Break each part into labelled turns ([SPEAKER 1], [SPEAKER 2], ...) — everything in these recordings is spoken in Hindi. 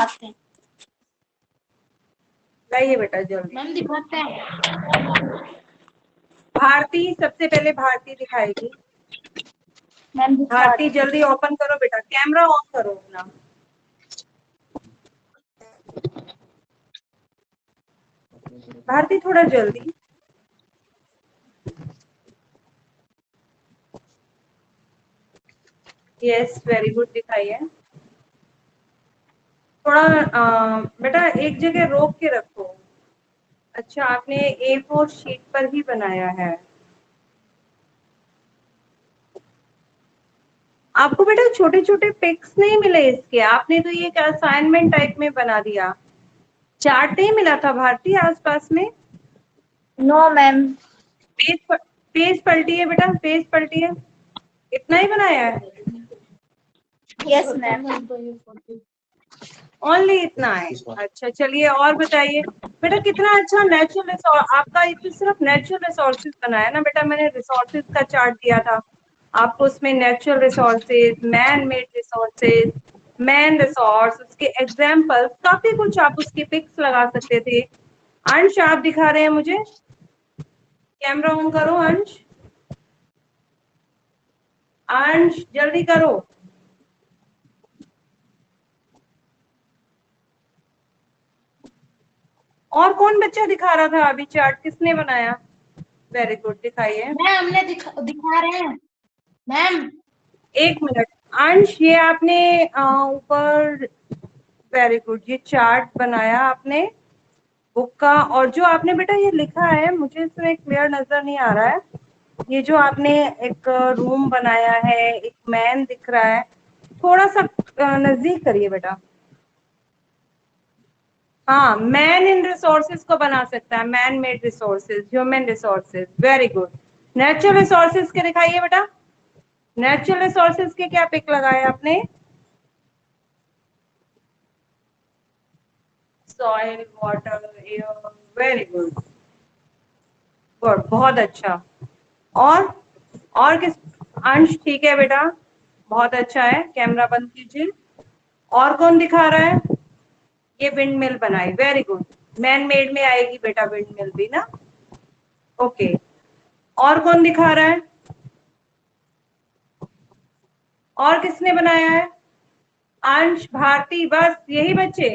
[SPEAKER 1] दिखाते हैं।
[SPEAKER 2] लाइए बेटा जल्दी।
[SPEAKER 1] मैम दिखाते हैं।
[SPEAKER 2] भारती सबसे पहले भारती दिखाएगी।
[SPEAKER 1] मैम
[SPEAKER 2] भारती जल्दी ओपन करो बेटा, कैमरा ऑन करो अपना। भारती थोड़ा जल्दी। यस वेरी गुड दिखाइए। थोड़ा बेटा एक जगह रोक के रखो। अच्छा आपने A4 शीट पर ही बनाया है। आपको बेटा छोटे छोटे पिक्स नहीं मिले इसके, आपने तो ये एक असाइनमेंट टाइप में बना दिया। चार्ट नहीं मिला था भारती आसपास में?
[SPEAKER 1] No ma'am.
[SPEAKER 2] पेज पलटिए बेटा, पेज पलटिए। इतना ही बनाया है?
[SPEAKER 1] Yes ma'am.
[SPEAKER 2] ओनली इतना है? अच्छा चलिए और बताइए बेटा। कितना अच्छा नेचुरल रिसोर्स आपका, ये सिर्फ नेचुरल रिसोर्सेज बनाया ना बेटा। मैंने रिसोर्सेज का चार्ट दिया था आपको, उसमें natural resources, man made resources, man resource, उसके एग्जाम्पल्स, काफी कुछ आप उसकी पिक्स लगा सकते थे। अंश आप दिखा रहे हैं मुझे, कैमरा ऑन करो अंश। अंश जल्दी करो। और कौन बच्चा दिखा रहा था अभी चार्ट, किसने बनाया? वेरी गुड दिखाइए।
[SPEAKER 1] मैम हमने दिखा रहे हैं मैम।
[SPEAKER 2] एक मिनट अंश, ये आपने ऊपर, वेरी गुड, ये चार्ट बनाया आपने बुक का। और जो आपने बेटा ये लिखा है, मुझे इसमें क्लियर नजर नहीं आ रहा है। ये जो आपने एक रूम बनाया है, एक मैन दिख रहा है, थोड़ा सा नजदीक करिए बेटा। हाँ, मैन इन रिसोर्सेज को बना सकता है, man made resources, human resources, very good. Natural resources के दिखाइए बेटा। नेचुरल रिसोर्सेज के क्या पिक लगाए आपने? Soil, water, air, very good, good, बहुत अच्छा। और किस? अंश ठीक है बेटा, बहुत अच्छा है, कैमरा बंद कीजिए। और कौन दिखा रहा है? ये विंड मिल बनाई, वेरी गुड। मैन मेड में आएगी बेटा विंड मिल भी ना। ओके, और कौन दिखा रहा है? और किसने बनाया है? अंश, भारती, बस यही बच्चे?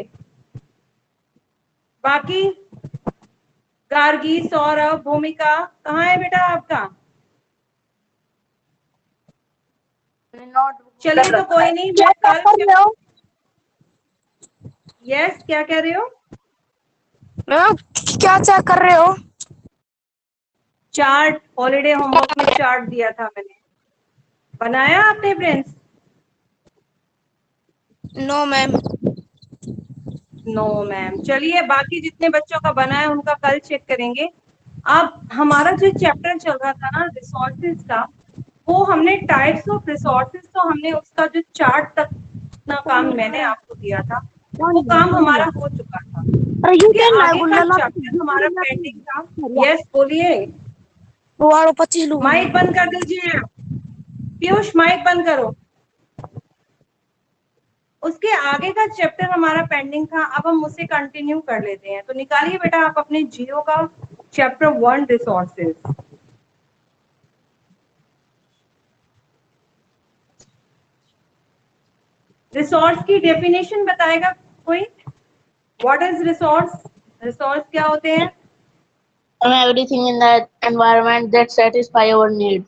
[SPEAKER 2] बाकी गार्गी, सौरभ, भूमिका कहाँ है बेटा आपका? चलिए तो कोई नहीं, मैं कल। यस क्या कह रहे हो?
[SPEAKER 3] मैम क्या चेक कर रहे हो?
[SPEAKER 2] चार्ट, हॉलीडे होमवर्क में चार्ट दिया था मैंने, बनाया आपने Prince?
[SPEAKER 3] No ma'am.
[SPEAKER 2] No ma'am. चलिए बाकी जितने बच्चों का बना है उनका कल चेक करेंगे। अब हमारा जो चैप्टर चल रहा था ना रिसोर्सेज का, वो हमने टाइप्स ऑफ रिसोर्सेज, तो हमने उसका जो चार्ट तक ना काम मैंने आपको दिया था, वो काम हमारा हो चुका था। उसके आगे का चैप्टर हमारा पेंडिंग था। यस बोलिए।
[SPEAKER 3] 25 लोग
[SPEAKER 2] माइक बंद कर दीजिए, पीयूष माइक बंद करो। उसके आगे का चैप्टर हमारा पेंडिंग था, अब हम उसे कंटिन्यू कर लेते हैं। तो निकालिए बेटा आप अपने जियो का चैप्टर 1 रिसोर्सेज। रिसोर्स की डेफिनेशन बताएगा कोई? What is resource? रिसोर्स क्या होते हैं?
[SPEAKER 1] Everything in that environment that satisfy our need.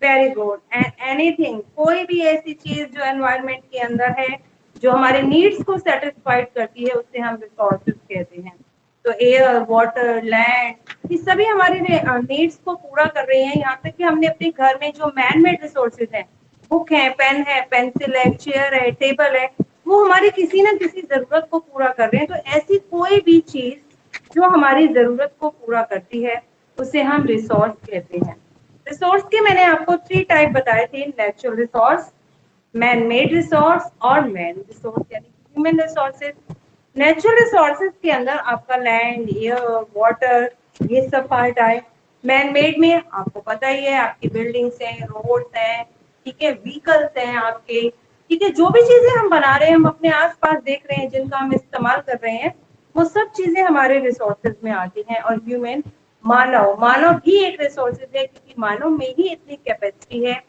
[SPEAKER 2] Very good. Anything, कोई भी ऐसी चीज जो एनवायरनमेंट के अंदर है, जो हमारे नीड्स को सेटिस्फाइड करती है, उससे हम रिसोर्सेज कहते हैं। तो एयर, वाटर, लैंड, ये सभी हमारे नीड्स को पूरा कर रहे हैं। यहाँ तक कि हमने अपने घर में जो मैन मेड रिसोर्सेज हैं, बुक है, पेन है, पेंसिल है, चेयर है, टेबल है, वो हमारी किसी ना किसी जरूरत को पूरा कर रहे हैं। तो ऐसी कोई भी चीज जो हमारी जरूरत को पूरा करती है, उसे हम रिसोर्स कहते हैं। रिसोर्स के मैंने आपको 3 टाइप बताए थे, natural resource, man made resource और मैन रिसोर्स यानी ह्यूमन रिसोर्सेज। नेचुरल रिसोर्सेज के अंदर आपका लैंड, एयर, वाटर, ये सब पार्ट आए। मैन मेड में आपको पता ही है, आपकी बिल्डिंग्स हैं, रोड्स हैं, ठीक है, व्हीकल्स हैं आपके, ठीक है, जो भी चीजें हम बना रहे हैं, हम अपने आसपास देख रहे हैं, जिनका हम इस्तेमाल कर रहे हैं, वो सब चीजें हमारे रिसोर्सेज में आती हैं। और ह्यूमन, मानव भी एक रिसोर्सेज है, क्योंकि मानव में ही इतनी कैपेसिटी है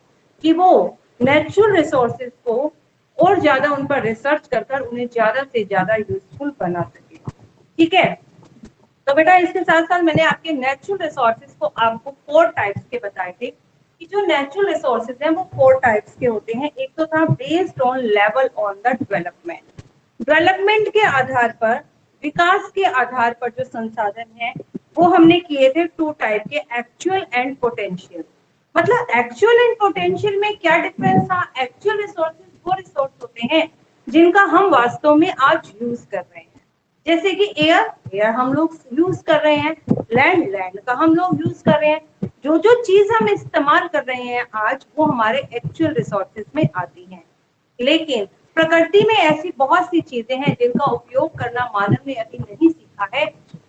[SPEAKER 2] कि वो नेचुरल रिसोर्सेज को और ज्यादा उन पर रिसर्च कर उन्हें ज्यादा से ज्यादा यूजफुल बना सके। ठीक है, तो बेटा इसके साथ साथ मैंने आपके नेचुरल रिसोर्सेज को आपको 4 टाइप्स के बताए थे कि जो नेचुरल रिसोर्सेज हैं वो 4 टाइप्स के होते हैं। एक तो था based on level on the development, development के आधार पर, विकास के आधार पर जो संसाधन है वो हमने किए थे 2 टाइप के, एक्चुअल एंड पोटेंशियल। मतलब एक्चुअल एंड पोटेंशियल में क्या डिफरेंस था? एक्चुअल रिसोर्सेज वो रिसोर्स होते हैं जिनका हम वास्तव में आज यूज कर रहे हैं, जैसे कि एयर हम लोग यूज कर रहे हैं, लैंड का हम लोग यूज कर रहे हैं। जो जो चीज हम इस्तेमाल कर रहे हैं आज, वो हमारे एक्चुअल रिसोर्सेज में आती हैं। लेकिन प्रकृति में ऐसी बहुत सी चीजें हैं जिनका उपयोग करना मानव ने अभी नहीं सीखा है,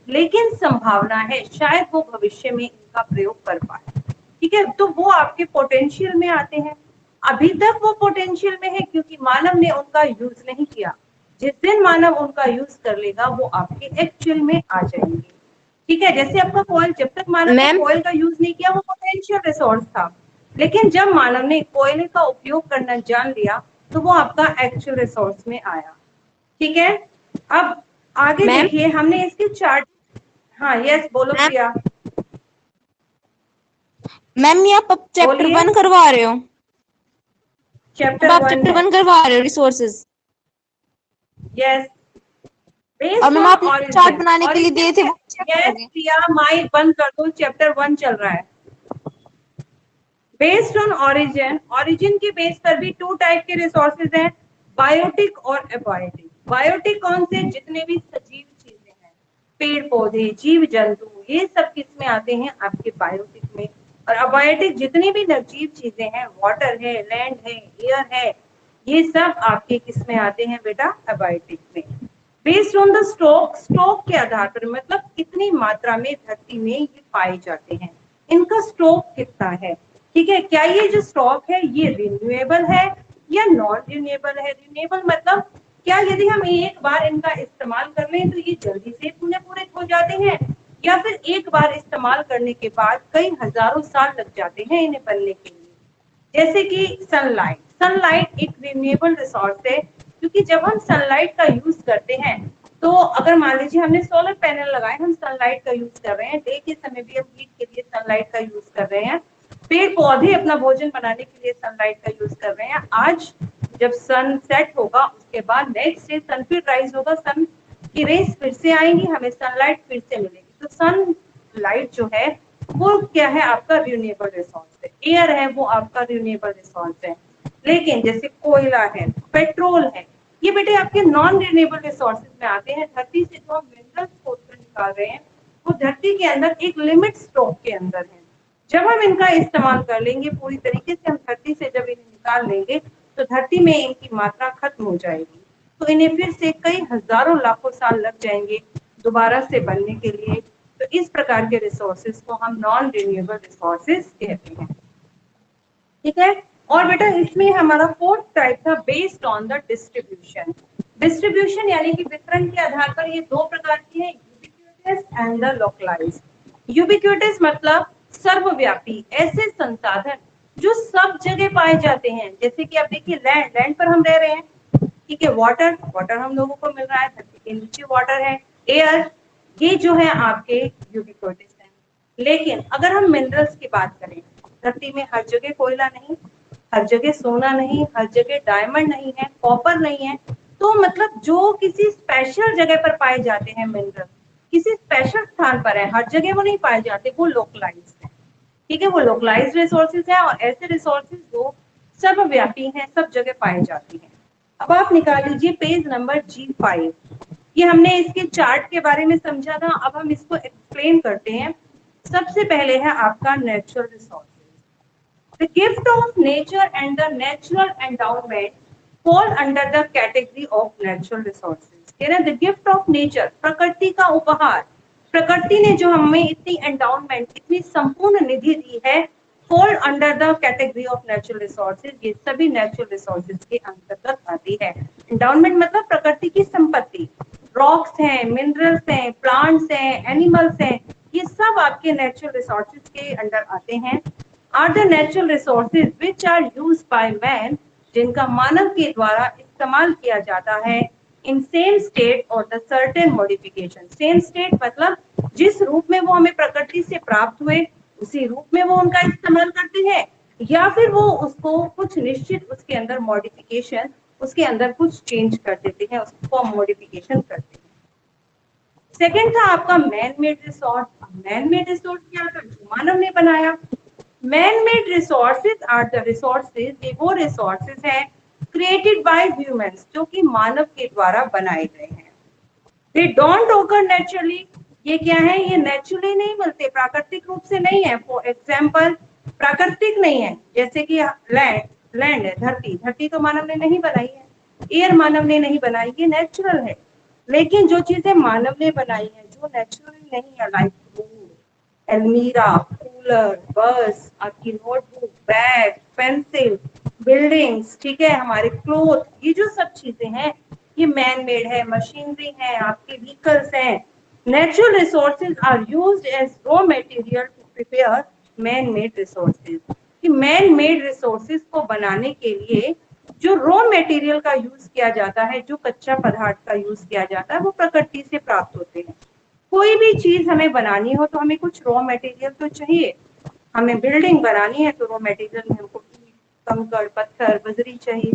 [SPEAKER 2] लेकिन संभावना है शायद वो भविष्य में इनका प्रयोग कर पाए। ठीक है, तो वो आपके पोटेंशियल में आते हैं। अभी तक वो पोटेंशियल में है क्योंकि मानव ने उनका यूज नहीं किया। जिस दिन मानव उनका यूज कर लेगा वो आपके एक्चुअल में आ जाएंगे। ठीक है, जैसे आपका कोयल, जब तक मानव ने कोयल का यूज नहीं किया वो पोटेंशियल रिसोर्स था, लेकिन जब मानव ने कोयले का उपयोग करना जान लिया तो वो आपका एक्चुअल रिसोर्स में आया। ठीक है, अब आगे देखिए, हमने इसके चार्ट, हाँ यस बोलो प्रिया।
[SPEAKER 3] मैम ये आप चैप्टर 1 करवा रहे हो?
[SPEAKER 2] चैप्टर
[SPEAKER 3] आप चैप्टर 1 करवा रहे हो रिसोर्सेज?
[SPEAKER 2] यस,
[SPEAKER 3] और मैम आप चार्ट बनाने के लिए दिए थे वो
[SPEAKER 2] यस प्रिया, माइक बंद कर दो, चैप्टर 1 चल रहा है। बेस्ड ऑन ओरिजिन, ओरिजिन के बेस पर भी 2 टाइप के रिसोर्सेज हैं, बायोटिक और एबायोटिक। बायोटिक कौन से? जितने भी सजीव चीजें हैं, पेड़ पौधे, जीव जंतु, ये सब किस में आते हैं? आपके बायोटिक में। और अबायोटिक जितनी भी निर्जीव चीजें हैं, वाटर है, लैंड है, एयर है, ये सब आपके किस में आते हैं बेटा? एबायोटिक में। Based on the stock, stock के आधार पर, मतलब कितनी मात्रा में धरती में ये पाए जाते हैं, इनका स्टॉक कितना है। ठीक है, क्या ये जो स्टॉक है ये रिन्यूएबल है या नॉन रिन्यूएबल है? रिन्यूएबल मतलब क्या यदि हम एक बार इनका इस्तेमाल कर लें तो ये जल्दी से पूरे हो जाते हैं, या फिर एक बार इस्तेमाल करने के बाद कई हजारों साल लग जाते हैं इन्हें बनने के लिए? जैसे कि सनलाइट, सनलाइट एक रिन्यूएबल रिसोर्स है, क्योंकि जब हम सनलाइट का यूज करते हैं तो अगर मान लीजिए हमने सोलर पैनल लगाए, हम सनलाइट का यूज कर रहे हैं, डे के समय भी हम हीट के लिए सनलाइट का यूज कर रहे हैं, पेड़ पौधे अपना भोजन बनाने के लिए सनलाइट का यूज कर रहे हैं। आज जब सन सेट होगा उसके बाद नेक्स्ट डे सन फिर राइज होगा, सन की रेस फिर से आएंगी, हमें सनलाइट फिर से मिलेगी। तो सनलाइट जो है वो क्या है? आपका रिन्यूएबल रिसोर्स है। एयर है वो आपका रिन्यूएबल रिसोर्स है। लेकिन जैसे कोयला है, पेट्रोल है, ये बेटे आपके नॉन रिन्यूएबल रिसोर्सेज में आते हैं। धरती से जो हम मिनरल्स खोदकर निकाल रहे हैं वो धरती के अंदर एक लिमिट स्टॉक के अंदर है। जब हम इनका इस्तेमाल कर लेंगे पूरी तरीके से, हम धरती से जब इन्हें निकाल लेंगे तो धरती में इनकी मात्रा खत्म हो जाएगी, तो इन्हें फिर से कई हजारों लाखों साल लग जाएंगे दोबारा से बनने के लिए। तो इस प्रकार के रिसोर्सेज को हम नॉन रिन्यूएबल रिसोर्सेज कहते हैं। ठीक है, और बेटा इसमें हमारा 4th टाइप था based on the distribution. Distribution यानी कि वितरण के आधार पर ये 2 प्रकार की है, ubiquitous and the localized. Ubiquitous मतलब सर्वव्यापी, ऐसे संसाधन जो सब जगह पाए जाते हैं। जैसे कि आप देखिए लैंड पर हम रह रहे हैं, ठीक है, वाटर हम लोगों को मिल रहा है, धरती के नीचे वाटर है, एयर, ये जो है आपके यूबिक्विटस है। लेकिन अगर हम मिनरल्स की बात करें, धरती में हर जगह कोयला नहीं, हर जगह सोना नहीं, हर जगह डायमंड नहीं है, कॉपर नहीं है। तो मतलब जो किसी स्पेशल जगह पर पाए जाते हैं मिनरल, किसी स्पेशल स्थान पर है, हर जगह वो नहीं पाए जाते, वो लोकलाइज्ड है। ठीक है, वो लोकलाइज्ड रिसोर्सेज है, और ऐसे रिसोर्सेज वो सर्वव्यापी हैं, सब जगह पाए जाती हैं। अब आप निकाल लीजिए पेज नंबर G5। ये हमने इसके चार्ट के बारे में समझा था, अब हम इसको एक्सप्लेन करते हैं। सबसे पहले है आपका natural resources. The gift of nature and the natural endowment fall under the category of natural resources। यानी द गिफ्ट ऑफ नेचर, प्रकृति का उपहार, प्रकृति ने जो हमें इतनी एंडाउमेंट, इतनी संपूर्ण निधि दी है, fall under the category of natural resources। ये सभी natural resources के अंतर्गत आती है। Endowment मतलब प्रकृति की संपत्ति, रॉक्स हैं, मिनरल्स हैं, प्लांट्स हैं, एनिमल्स हैं, ये सब आपके नेचुरल रिसोर्सेज के अंडर आते हैं। Are the natural resources which are used by man, जिनका मानव के द्वारा इस्तेमाल किया जाता है, इन सेम स्टेट और the certain modification. Same state मतलब जिस रूप में वो हमें प्रकृति से प्राप्त हुए उसी रूप में वो उनका इस्तेमाल करते हैं, या फिर वो उसको कुछ निश्चित उसके अंदर मॉडिफिकेशन, उसके अंदर कुछ चेंज कर देते हैं, उसको मॉडिफिकेशन करते हैं। सेकंड था आपका man made resource. Man made resource क्या था? जो मानव ने बनाया। Man made resources are the resources, ये वो रिसोर्सेज हैं क्रिएटेड बाय ह्यूमंस, जो कि मानव के द्वारा बनाए गए हैं। दे डोंट ओकर नेचुरली, ये क्या है? ये नेचुरली नहीं मिलते, प्राकृतिक रूप से नहीं है। फॉर एग्जाम्पल प्राकृतिक नहीं है, जैसे कि लैंड है, धरती तो मानव ने नहीं बनाई है, एयर मानव ने नहीं बनाई, ये नेचुरल है। लेकिन जो चीजें मानव ने बनाई है जो नेचुरल नहीं है, लाइक रोड, अलमीरा, कूलर, बस, आपकी नोटबुक, बैग, पेंसिल, बिल्डिंग्स, ठीक है, हमारे क्लोथ, ये जो सब चीजें हैं ये मैन मेड है। मशीनरी है, आपके व्हीकल्स हैं। Natural resources are used as raw material to prepare man made resources. कि मैन मेड रिसोर्सेज को बनाने के लिए जो रॉ मटेरियल का यूज किया जाता है, जो कच्चा पदार्थ का यूज किया जाता है, वो प्रकृति से प्राप्त होते हैं। कोई भी चीज हमें बनानी हो तो हमें कुछ रॉ मटेरियल तो चाहिए। हमें बिल्डिंग बनानी है तो रॉ मटेरियल में हमको ईंट, कंकड़, पत्थर, बजरी चाहिए,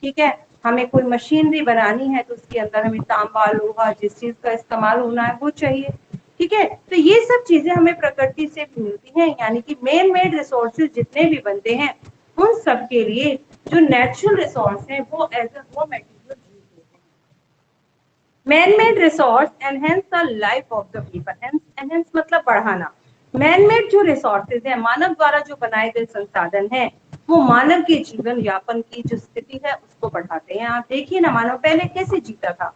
[SPEAKER 2] ठीक है। हमें कोई मशीनरी बनानी है तो उसके अंदर हमें तांबा, लोहा, जिस चीज का इस्तेमाल होना है वो चाहिए, ठीक है। तो ये सब चीजें हमें प्रकृति से मिलती हैं, यानी कि मैन मेड रिसोर्सेज जितने भी बनते हैं उन सब के लिए जो नेचुरल रिसोर्स है वो as a raw material use होते हैं। Man made resource enhance the life of the people. Enhance मतलब बढ़ाना। मैन मेड जो रिसोर्सेज है, मानव द्वारा जो बनाए गए संसाधन हैं, वो मानव के जीवन यापन की जो स्थिति है उसको बढ़ाते हैं। आप देखिए ना, मानव पहले कैसे जीता था,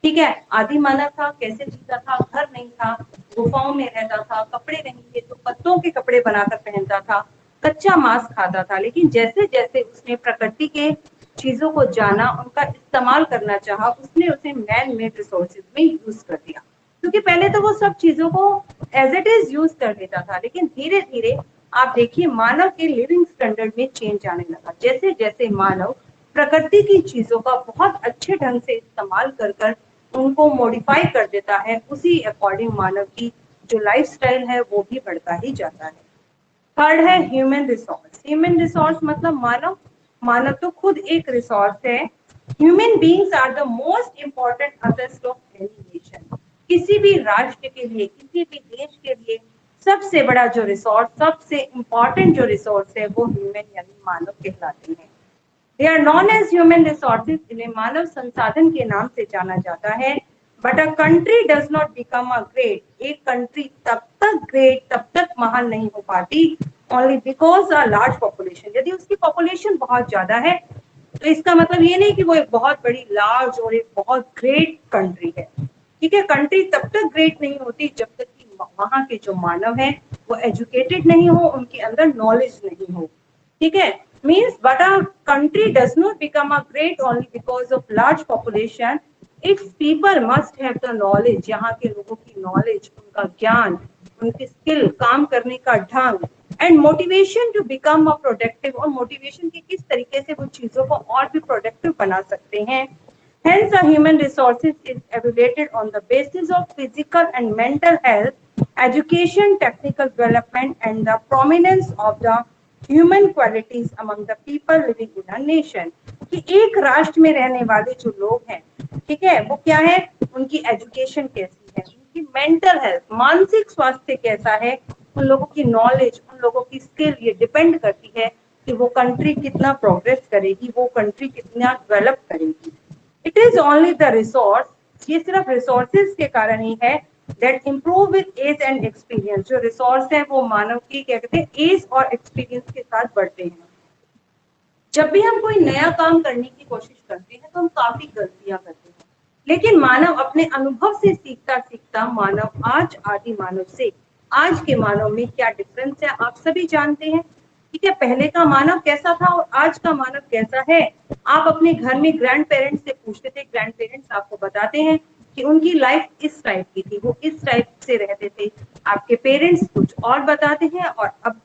[SPEAKER 2] ठीक है। आदि मानव था, कैसे जीता था? घर नहीं था, गुफाओं में रहता था, कपड़े नहीं थे तो पत्तों के कपड़े बनाकर पहनता था, कच्चा मांस खाता था। लेकिन जैसे जैसे उसने प्रकृति के चीजों को जाना, उनका इस्तेमाल करना चाहा, उसने उसे मैन मेड रिसोर्सेज में यूज कर दिया। क्योंकि पहले तो वो सब चीजों को एज इट इज यूज कर देता था, लेकिन धीरे धीरे आप देखिए मानव के लिविंग स्टैंडर्ड में चेंज आने लगा। जैसे जैसे मानव प्रकृति की चीजों का बहुत अच्छे ढंग से इस्तेमाल कर कर उनको मॉडिफाई कर देता है, उसी अकॉर्डिंग मानव की जो लाइफस्टाइल है वो भी बढ़ता ही जाता है। थर्ड है ह्यूमन रिसोर्स। ह्यूमन रिसोर्स मतलब मानव। मानव तो खुद एक रिसोर्स है। Human beings are the most important assets of any nation. किसी भी राष्ट्र के लिए, किसी भी देश के लिए सबसे बड़ा जो रिसोर्स, सबसे इंपॉर्टेंट जो रिसोर्स है वो ह्यूमन यानी मानव कहलाते हैं। They are known as human resources, इन्हें मानव संसाधन के नाम से जाना जाता है। But a country does not become a great, एक कंट्री तब तक ग्रेट, तब तक महान नहीं हो पाती, only because a large population. यदि उसकी पॉपुलेशन बहुत ज्यादा है तो इसका मतलब ये नहीं कि वो एक बहुत बड़ी लार्ज और एक बहुत ग्रेट कंट्री है, ठीक है। कंट्री तब तक ग्रेट नहीं होती जब तक कि वहां के जो मानव हैं वो एजुकेटेड नहीं हो, उनके अंदर नॉलेज नहीं हो, ठीक है। Means but a country does not become a great only because of large population, its people must have the knowledge। यहाँ के लोगों की नॉलेज, उनका ज्ञान, उनकी स्किल, काम करने का ढंग, and motivation to become a productive, और मोटिवेशन की किस तरीके से वो चीजों को और भी प्रोडक्टिव बना सकते हैं। Hence, a human resources is evaluated on the basis of physical and mental health, education, technical development, and the prominence of the human qualities among the people living in a nation। कि एक राष्ट्र में रहने वाले जो लोग हैं, ठीक है, वो क्या है, उनकी एजुकेशन कैसी है, उनकी मेंटल हेल्थ, मानसिक स्वास्थ्य कैसा है, उन लोगों की नॉलेज, उन लोगों की स्किल, ये डिपेंड करती है कि वो कंट्री कितना प्रोग्रेस करेगी, वो कंट्री कितना डेवलप करेगी। It is only the resource, ये सिर्फ रिसोर्सेज के कारण ही है, that improve with age and experience. जो रिसोर्स है वो मानव की क्या कहते हैं, एज और एक्सपीरियंस के साथ बढ़ते हैं। जब भी हम कोई नया काम करने की कोशिश करते हैं तो हम काफी गलतियां करते हैं, लेकिन मानव अपने अनुभव से सीखता सीखता, मानव आज आदि मानव से आज के मानव में क्या डिफरेंस है आप सभी जानते हैं। ठीक है, पहले का मानव कैसा था और आज का मानव कैसा है। आप अपने घर में ग्रैंड पेरेंट्स से पूछते थे, ग्रैंड पेरेंट्स आपको बताते हैं कि उनकी लाइफ इस टाइप की थी, वो इस टाइप से रहते थे। आपके पेरेंट्स कुछ और बताते हैं, और अब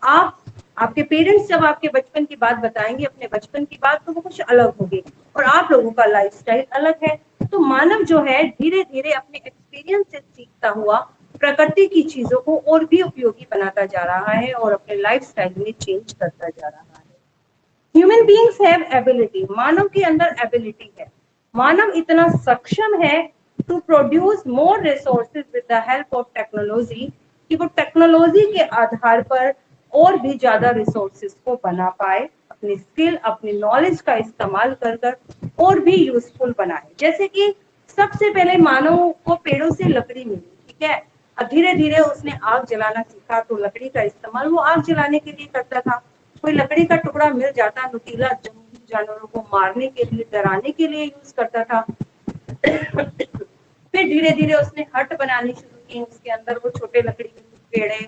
[SPEAKER 2] आपके पेरेंट्स जब आपके बचपन की बात बताएंगे, अपने बचपन की बात, तो वो कुछ अलग होगी और आप लोगों का लाइफस्टाइल अलग है। तो मानव जो है धीरे धीरे अपने एक्सपीरियंस से सीखता हुआ प्रकृति की चीजों को और भी उपयोगी बनाता जा रहा है और अपने लाइफस्टाइल में चेंज करता जा रहा है। ह्यूमन बींग्स हैव एबिलिटी, मानव के अंदर एबिलिटी है, मानव इतना सक्षम है to produce more resources with the help of technology, कि वो टेक्नोलॉजी के आधार पर और भी ज्यादा रिसोर्सेज को बना पाए, अपनी स्किल अपनी नॉलेज का इस्तेमाल कर कर और भी यूजफुल बनाए। जैसे कि सबसे पहले मानव को पेड़ों से लकड़ी मिली, ठीक है, अब धीरे धीरे उसने आग जलाना सीखा, तो लकड़ी का इस्तेमाल वो आग जलाने के लिए करता था। कोई लकड़ी का टुकड़ा मिल जाता, नुकीला जंगली जानवरों को मारने के लिए, डराने के लिए यूज करता था। फिर धीरे धीरे उसने हट बनानी शुरू की, उसके अंदर वो छोटे लकड़ी के पेड़े,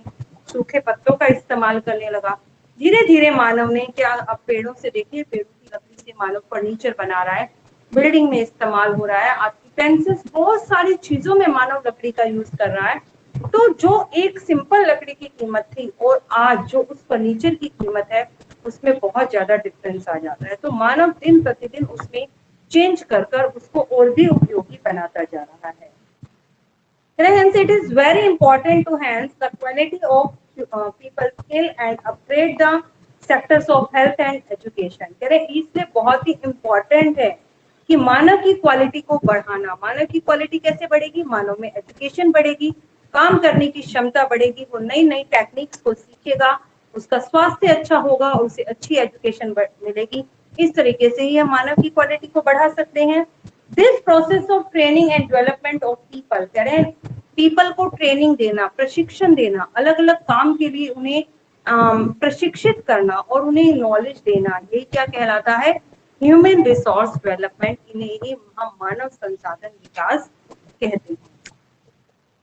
[SPEAKER 2] सूखे पत्तों का इस्तेमाल करने लगा। धीरे धीरे मानव ने क्या, अब पेड़ों से देखिए, पेड़ों की लकड़ी से मानव फर्नीचर बना रहा है, बिल्डिंग में इस्तेमाल हो रहा है, पेंसिल्स, बहुत सारी चीजों में मानव लकड़ी का यूज कर रहा है। तो जो एक सिंपल लकड़ी की कीमत थी और आज जो उस फर्नीचर की कीमत है, उसमें बहुत ज्यादा डिफरेंस आ जाता है। तो मानव दिन प्रतिदिन उसमें चेंज कर कर उसको और भी उपयोगी बनाता जा रहा है। Hence, it is very important to enhance the quality of people's skill and upgrade the sectors of health and education. कह रहे इसलिए बहुत ही important है कि मानव की क्वालिटी को बढ़ाना। मानव की क्वालिटी कैसे बढ़ेगी? मानव में एजुकेशन बढ़ेगी, काम करने की क्षमता बढ़ेगी, वो नई नई टेक्निक्स को सीखेगा, उसका स्वास्थ्य अच्छा होगा, उसे अच्छी एजुकेशन मिलेगी। इस तरीके से ही हम मानव की क्वालिटी को बढ़ा सकते हैं। This process of training and development of people, कह रहे हैं पीपल को ट्रेनिंग देना, प्रशिक्षण देना, अलग अलग काम के लिए उन्हें प्रशिक्षित करना और उन्हें नॉलेज देना, ये क्या कहलाता है? Human resource development. इन्हें ही हम मानव संसाधन विकास कहते हैं।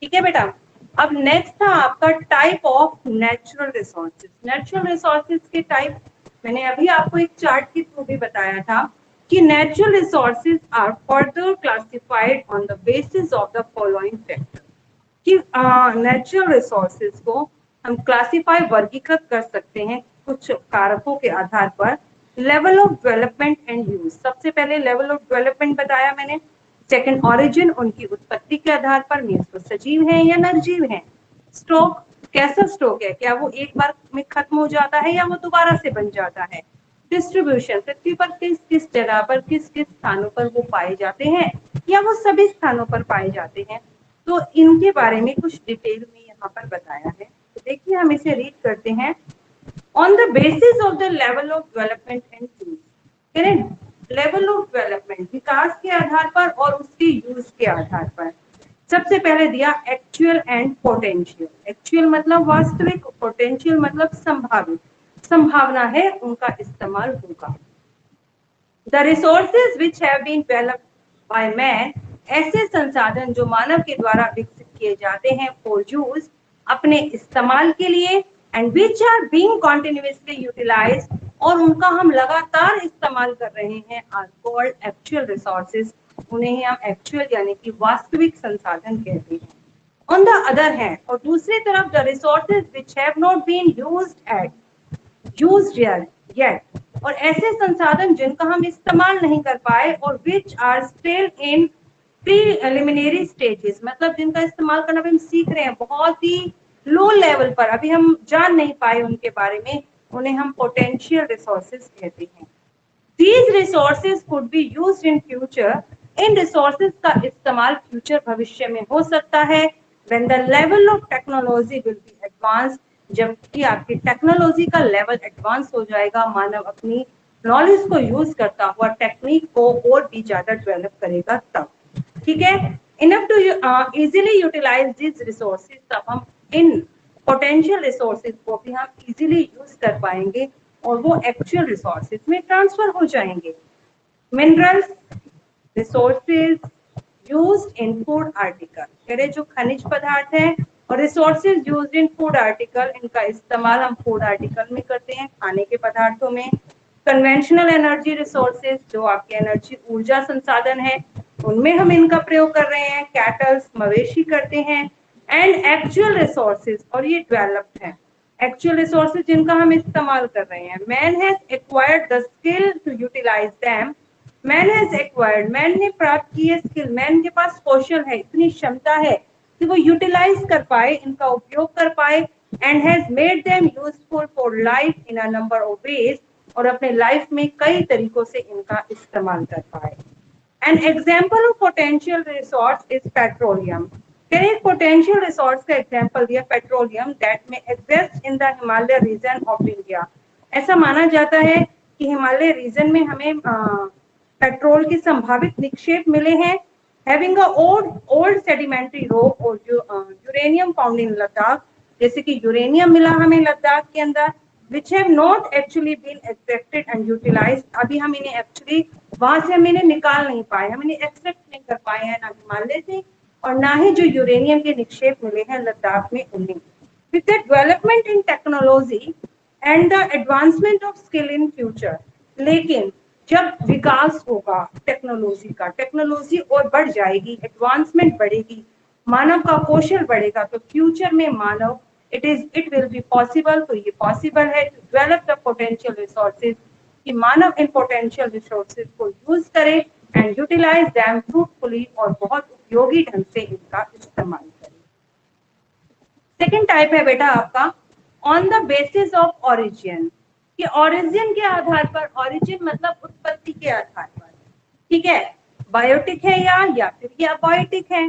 [SPEAKER 2] ठीक है बेटा। अब नेक्स्ट था आपका type of natural resources. Natural resources के टाइप मैंने अभी आपको एक चार्ट के थ्रू भी बताया था कि natural resources are further classified on the basis of the following factor, कि नेचुरल रिसोर्सेज को हम क्लासिफाई, वर्गीकृत कर सकते हैं कुछ कारकों के आधार पर। Level of development and use, सबसे पहले लेवल ऑफ डेवलपमेंट बताया मैंने। सेकंड, ओरिजिन, उनकी उत्पत्ति के आधार पर, मीन्स वो सजीव हैं या निर्जीव हैं। स्टॉक, कैसा स्टॉक है, क्या वो एक बार में खत्म हो जाता है या वो दोबारा से बन जाता है। डिस्ट्रीब्यूशन, पृथ्वी पर किस किस जगह पर, किस किस स्थानों पर वो पाए जाते हैं या वो सभी स्थानों पर पाए जाते हैं। तो इनके बारे में कुछ डिटेल में यहाँ पर बताया है। तो देखिए हम इसे रीड करते हैं। On the basis of the level of development and use, level of development, विकास के आधार पर और उसके यूज के आधार पर। सबसे पहले दिया एक्चुअल एंड पोटेंशियल। एक्चुअल मतलब वास्तविक, पोटेंशियल मतलब संभावित, संभावना है उनका इस्तेमाल होगा। The resources which have been developed by man, ऐसे संसाधन जो मानव के द्वारा विकसित किए जाते हैं फॉर यूज, अपने इस्तेमाल के लिए, and which are being continuously utilized, और उनका हम लगातार इस्तेमाल कर रहे हैं, आर कॉल्ड एक्चुअल रिसोर्सेज। उन्हें हम एक्चुअल यानी कि वास्तविक संसाधन कहते हैं। ऑन द अदर हैंड, और दूसरी तरफ, the resources which have not been used yet, और ऐसे संसाधन जिनका हम इस्तेमाल नहीं कर पाए, और which are still in preliminary stages, मतलब जिनका इस्तेमाल करना भी हम सीख रहे हैं, बहुत ही लो लेवल पर, अभी हम जान नहीं पाए उनके बारे में, उन्हें हम पोटेंशियल रिसोर्सेज कहते हैं। These resources could be used in future, in resources का इस्तेमाल फ्यूचर भविष्य में हो सकता है। When the level of technology will be advanced, जबकि आपकी टेक्नोलॉजी का लेवल एडवांस हो जाएगा, मानव अपनी नॉलेज को यूज करता हुआ टेक्निक को और भी ज्यादा डेवलप करेगा तब। ठीक है, enough to easily utilize this resources, तब हम इन पोटेंशियल रिसोर्सेज को भी हम इजीली यूज कर पाएंगे और वो एक्चुअल रिसोर्सेज में ट्रांसफर हो जाएंगे। Minerals, resources used in food article, कह रहे जो खनिज पदार्थ हैं और resources used in food article, इनका इस्तेमाल हम फूड आर्टिकल में करते हैं, खाने के पदार्थों में। कन्वेंशनल एनर्जी रिसोर्सेज, जो आपके एनर्जी ऊर्जा संसाधन है, उनमें हम इनका प्रयोग कर रहे हैं, कैटल्स मवेशी करते हैं। एंड एक्चुअल रिसोर्सेज, और ये डेवलप्ड है, एक्चुअल रिसोर्सेज जिनका हम इस्तेमाल कर रहे हैं। Man has acquired the skill to utilize them, man has acquired, man ने प्राप्त की है स्किल, मैन के पास कौशल है, इतनी क्षमता है कि वो यूटिलाइज कर पाए, इनका उपयोग कर पाए। And has made them useful for life in a number of ways, और अपने लाइफ में कई तरीकों से इनका इस्तेमाल कर पाए। An example of potential resource is petroleum. फिर एक potential resource का example दिया petroleum that may exist in the Himalaya region of India. ऐसा माना जाता है कि हिमालय रीजन में हमें पेट्रोल की संभावित निक्षेप मिले हैं। Having a old sedimentary rock और uranium found in Ladakh, जैसे कि यूरेनियम मिला हमें लद्दाख के अंदर, which have not actually been extracted and utilized. अभी हम इन्हें एक्चुअली वहां से हम इन्हें निकाल नहीं पाए, हम इन्हें एक्सट्रैक्ट नहीं कर पाए हैं, ना हिमालय से और ना ही जो यूरेनियम के निक्षेप मिले हैं लद्दाख में उन्हें। With the development in technology and the advancement of skill in future, लेकिन जब विकास होगा टेक्नोलॉजी का, टेक्नोलॉजी और बढ़ जाएगी, एडवांसमेंट बढ़ेगी, मानव का कौशल बढ़ेगा, तो फ्यूचर में मानव it will be possible, तो ये पॉसिबल है to develop the potential resources, कि मानव इन पोटेंशियल रिसोर्सेज को यूज करे एंड यूटिलाइज देम फ्रूटफुली, और बहुत उपयोगी ढंग से इनका इस्तेमाल करे। सेकंड टाइप है बेटा आपका on the basis of origin, कि ओरिजिन के आधार पर, ओरिजिन मतलब उत्पत्ति के आधार पर, ठीक है, बायोटिक है या फिर ये अबायोटिक है।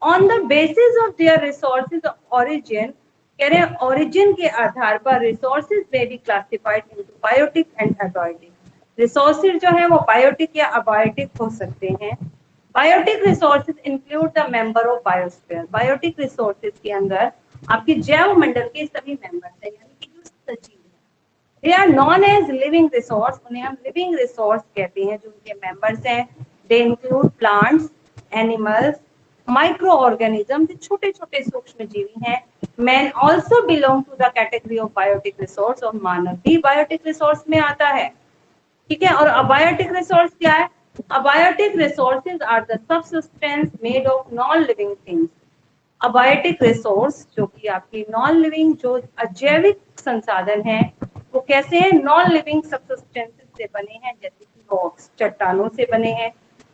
[SPEAKER 2] On the basis of their resources of origin, कह रहे हैं ओरिजिन के आधार पर रिसोर्सेज में be classified into biotic and abiotic. Resources जो है वो बायोटिक या अबायोटिक हो सकते हैं। Biotic resources include the member of biosphere, biotic resources के अंदर आपके जैव मंडल के सभी मेंबर्स हैं, यानी कि जो सजीव हैं। They are known as living resource, उन्हें हम लिविंग रिसोर्स कहते हैं, जो उनके मेंबर्स हैं। They include plants, animals, micro organism, जो छोटे छोटे सूक्ष्म जीवी हैं। Man also belong to the category of biotic resource, और मानव भी बायोटिक रिसोर्स में आता है, ठीक है। और अबायोटिक रिसोर्स क्या है? Abiotic resources are the substance made of non living things. Abiotic resource जो कि आपकी नॉन लिविंग, जो अजैविक संसाधन है, वो कैसे हैं? नॉन लिविंग सबसस्टेंसेस से बने हैं, जैसे कि रॉक्स, चट्टानों से बने हैं,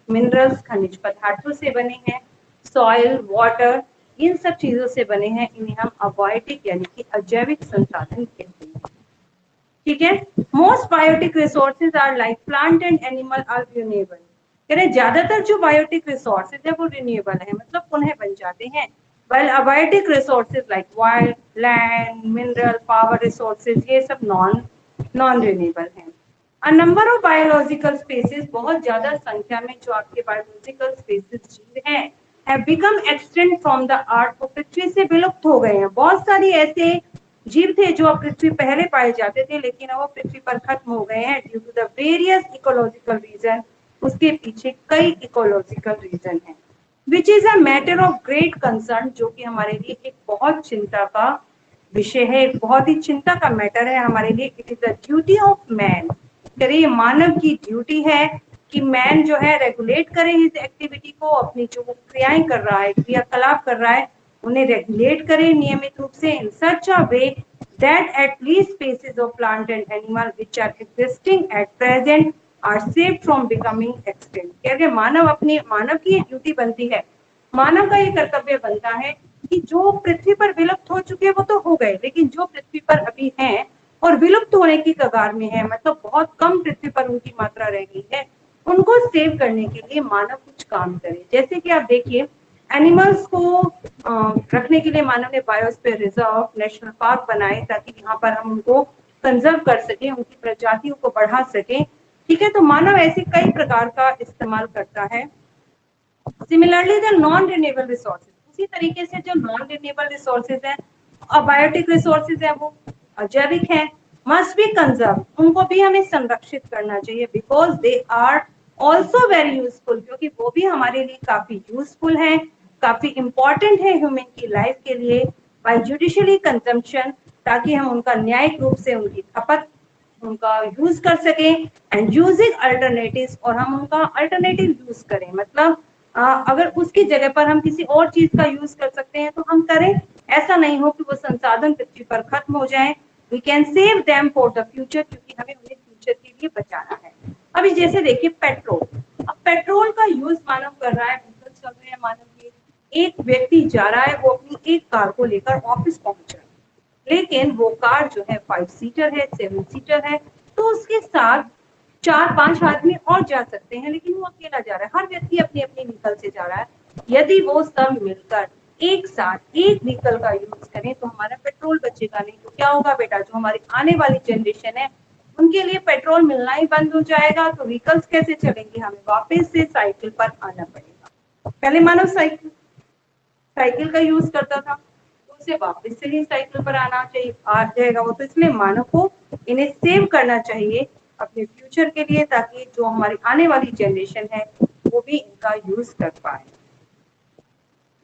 [SPEAKER 2] मिनरल्स, खनिज पदार्थों से बने हैं, सॉइल, वाटर, इन सब चीजों से बने हैं। इन्हें हम अबायोटिक यानी कि अजैविक संसाधन कहते हैं, ठीक है। Most biotic resources are like plant and animal are renewable, कह रहे ज्यादातर जो बायोटिक रिसोर्सेज है वो रिन्यूएबल है, मतलब पुनः बन जाते हैं। while abiotic resources like wild, land, mineral, power resources, ये सब non renewable हैं। A number of biological species, बहुत ज्यादा संख्या में जो आपके biological species जीव हैं, have become extinct from the earth, वो पृथ्वी से विलुप्त हो गए हैं। बहुत सारी ऐसे जीव थे जो पृथ्वी पहले पाए जाते थे, लेकिन अब वो पृथ्वी पर खत्म हो गए हैं due to the various ecological reason. उसके पीछे कई इकोलॉजिकल रीजन हैं, which is a matter of great concern, जो कि हमारे लिए एक बहुत चिंता का विषय है, एक बहुत ही चिंता का मैटर है हमारे लिए। It is the duty of man, करिए मानव की ड्यूटी है कि मैन जो है रेगुलेट करे इस एक्टिविटी को, अपनी जो क्रियाएं कर रहा है, क्रियाकलाप कर रहा है, उन्हें रेगुलेट करे नियमित रूप से, इन सच अ वे that at least species of plant and animal which are existing at present are saved from becoming extinct। क्या मानव की ये ड्यूटी बनती है, मानव का ये कर्तव्य बनता है कि जो पृथ्वी पर विलुप्त हो चुके वो तो हो गए, लेकिन जो पृथ्वी पर अभी हैं और विलुप्त होने की कगार में है, मतलब बहुत कम पृथ्वी पर उनकी मात्रा रह गई है, उनको सेव करने के लिए मानव कुछ काम करे। जैसे कि आप देखिए एनिमल्स को रखने के लिए मानव ने बायोस्फीयर रिजर्व, नेशनल पार्क बनाए, ताकि यहाँ पर हम उनको कंजर्व कर सकें, उनकी प्रजातियों को बढ़ा सकें, ठीक है। तो मानव ऐसे कई प्रकार का इस्तेमाल करता है। Similarly the non renewable resources, उसी तरीके से जो नॉन रिन्यूएबल रिसोर्सेज है, अबायोटिक रिसोर्सेज है, वो अजैविक है, मस्ट बी कंजर्व, उनको भी हमें संरक्षित करना चाहिए, because they are also very useful, क्योंकि वो भी हमारे लिए काफी यूजफुल हैं, काफी इम्पोर्टेंट है ह्यूमन की लाइफ के लिए बाय जुडिशियली कंजम्पशन, ताकि हम उनका न्यायिक रूप से उनकी खपत उनका यूज कर सकें एंड यूजिंग अल्टरनेटिव्स, और हम उनका अल्टरनेटिव यूज करें। मतलब अगर उसकी जगह पर हम किसी और चीज का यूज कर सकते हैं तो हम करें। ऐसा नहीं हो कि वो संसाधन पृथ्वी पर खत्म हो जाए। We can save them for the future, क्योंकि हमें उन्हें फ्यूचर के लिए बचाना है। अभी जैसे देखिए पेट्रोल, अब पेट्रोल का यूज मानव कर रहा है, व्हीकल्स चल रहे हैं मानव के। एक व्यक्ति जा रहा है, वो अपनी एक कार को लेकर ऑफिस पहुंच रहा है, लेकिन वो कार जो है 5 सीटर है, 7 सीटर है, तो उसके साथ 4-5 आदमी और जा सकते हैं, लेकिन वो अकेला जा रहा है। हर व्यक्ति अपनी अपनी व्हीकल से जा रहा है। यदि वो सब मिलकर एक साथ एक व्हीकल का यूज करें तो हमारा पेट्रोल बचेगा। नहीं तो क्या होगा बेटा, जो हमारी आने वाली जनरेशन है उनके लिए पेट्रोल मिलना ही बंद हो जाएगा। तो व्हीकल्स कैसे चलेंगे, हमें वापस से साइकिल पर आना पड़ेगा। पहले मानव साइकिल साइकिल का यूज करता था, तो उसे वापस से ही साइकिल पर आना चाहिए, आ जाएगा वो। तो इसलिए मानव को इन्हें सेव करना चाहिए अपने फ्यूचर के लिए, ताकि जो हमारी आने वाली जनरेशन है वो भी इनका यूज कर पाए।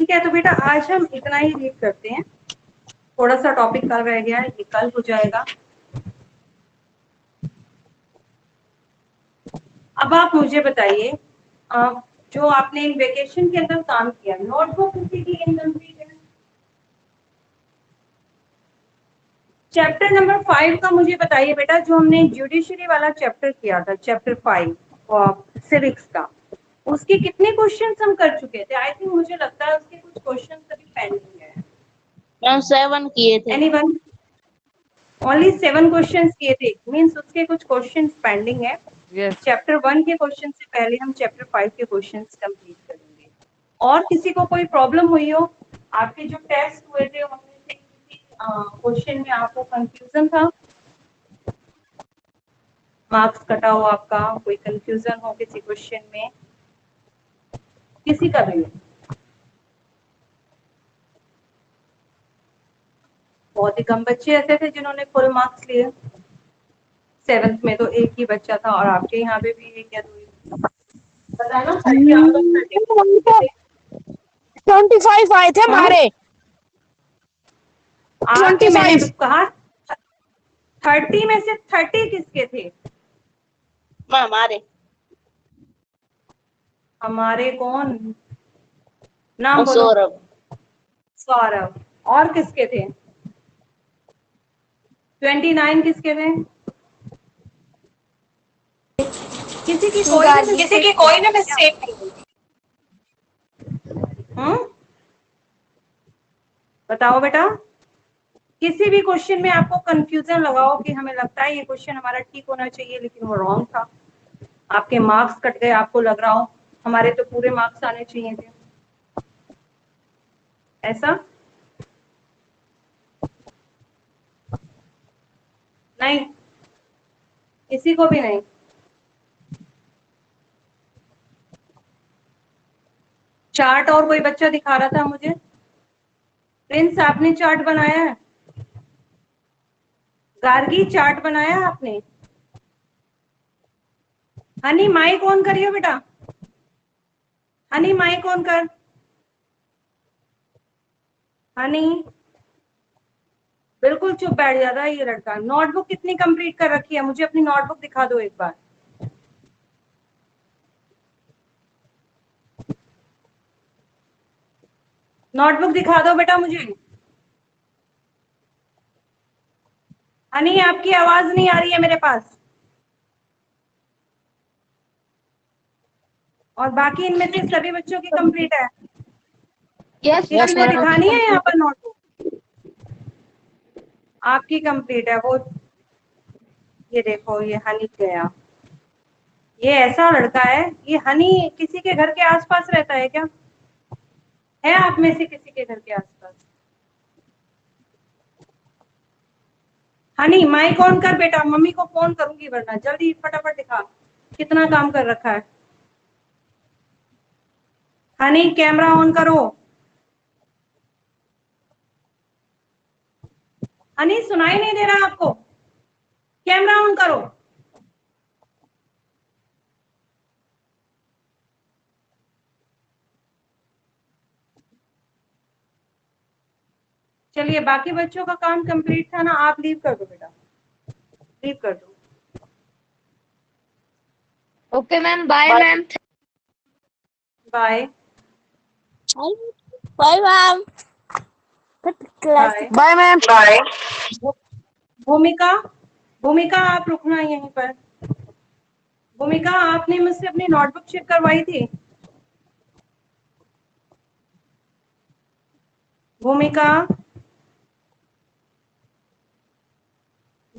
[SPEAKER 2] ठीक है, तो बेटा आज हम इतना ही रीड करते हैं। थोड़ा सा टॉपिक कल रह गया है, ये कल हो जाएगा। अब आप मुझे बताइए, जो आपने वेकेशन के अंदर काम किया, नोटबुक किसी की इनकम्प्लीट है? चैप्टर नंबर 5 का मुझे बताइए बेटा, जो हमने जुडिशरी वाला चैप्टर किया था, चैप्टर 5 सिविक्स का, उसके कितने क्वेश्चंस हम कर चुके थे? आई थिंक मुझे लगता है उसके कुछ क्वेश्चंस अभी पेंडिंग है।
[SPEAKER 1] मैम 7 किए थे।
[SPEAKER 2] एनीवन? ओनली 7 क्वेश्चंस किए थे, मींस उसके कुछ क्वेश्चंस पेंडिंग है।
[SPEAKER 3] यस
[SPEAKER 2] चैप्टर 1 के क्वेश्चन से पहले हम चैप्टर 5 के क्वेश्चंस कंप्लीट करेंगे। और किसी को कोई प्रॉब्लम हुई हो, आपके जो टेस्ट हुए थे उनमें से किसी क्वेश्चन में आपको कंफ्यूजन था, मार्क्स कटा हो आपका, कोई कंफ्यूजन हो किसी क्वेश्चन में, किसी का भी? बहुत ही कम बच्चे ऐसे थे जिन्होंने फुल मार्क्स लिए। 7th में तो एक ही बच्चा था, और आपके यहाँ पे भी एक या दो ही। पता ना 30 आउट ऑफ 30 थे।
[SPEAKER 3] 25 आए थे
[SPEAKER 2] हाँ?
[SPEAKER 3] हमारे।
[SPEAKER 2] आपके मैंने
[SPEAKER 3] 25
[SPEAKER 2] कहा 30 में से 30 किसके थे?
[SPEAKER 1] मैम हमारे
[SPEAKER 2] हमारे कौन? नाम बोलो।
[SPEAKER 1] सौरभ।
[SPEAKER 2] सौरभ। और किसके थे? 29 किसके थे? किसी की कोई भी मिस्टेक नहीं हुई। बताओ बेटा, किसी भी क्वेश्चन में आपको कंफ्यूजन लगाओ कि हमें लगता है ये क्वेश्चन हमारा ठीक होना चाहिए लेकिन वो रॉन्ग था, आपके मार्क्स कट गए, आपको लग रहा हो हमारे तो पूरे मार्क्स आने चाहिए थे, ऐसा? नहीं, किसी को भी नहीं। चार्ट और कोई बच्चा दिखा रहा था मुझे। प्रिंस, आपने चार्ट बनाया है? गार्गी, चार्ट बनाया आपने? हनी, माइक ऑन करियो बेटा। हनी, माइक ऑन कर। हनी, बिल्कुल चुप बैठ जाता है ये लड़का। नोटबुक कितनी कंप्लीट कर रखी है? मुझे अपनी नोटबुक दिखा दो एक बार। नोटबुक दिखा दो बेटा मुझे। हनी, आपकी आवाज नहीं आ रही है मेरे पास। और बाकी इनमें से सभी बच्चों की कंप्लीट है? किसी को दिखानी है यहाँ पर नोटबुक? आपकी कंप्लीट है वो। ये देखो, ये हनी गया। ये ऐसा लड़का है। ये हनी किसी के घर के आसपास रहता है क्या? है आप में से किसी के घर के आसपास? हनी, माइक ऑन कर बेटा, मम्मी को फोन करूंगी वरना। जल्दी फटाफट दिखा, कितना काम कर रखा है। हनी, कैमरा ऑन करो। हनी, सुनाई नहीं दे रहा आपको? कैमरा ऑन करो। चलिए, बाकी बच्चों का काम कंप्लीट था ना, आप लीव कर दो बेटा, लीव कर दो।
[SPEAKER 3] Okay ma'am, bye ma'am.
[SPEAKER 2] Bye
[SPEAKER 1] Bye, ma'am. Class.
[SPEAKER 2] Bye.
[SPEAKER 3] Bye ma'am.
[SPEAKER 2] Bye. Bhumika, Bhumika आप रुकना यहीं पर। भूमिका, आपने मुझसे अपनी नोटबुक चेक करवाई थी? भूमिका,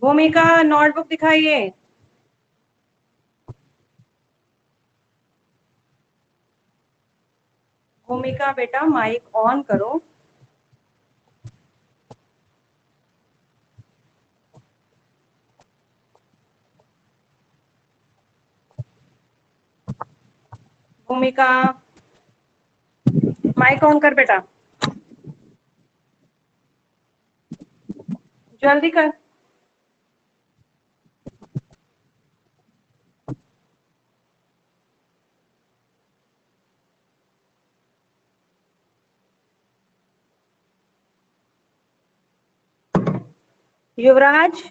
[SPEAKER 2] भूमिका नोटबुक दिखाइए। भूमिका बेटा, माइक ऑन करो। भूमिका, माइक ऑन कर बेटा, जल्दी कर। युवराज,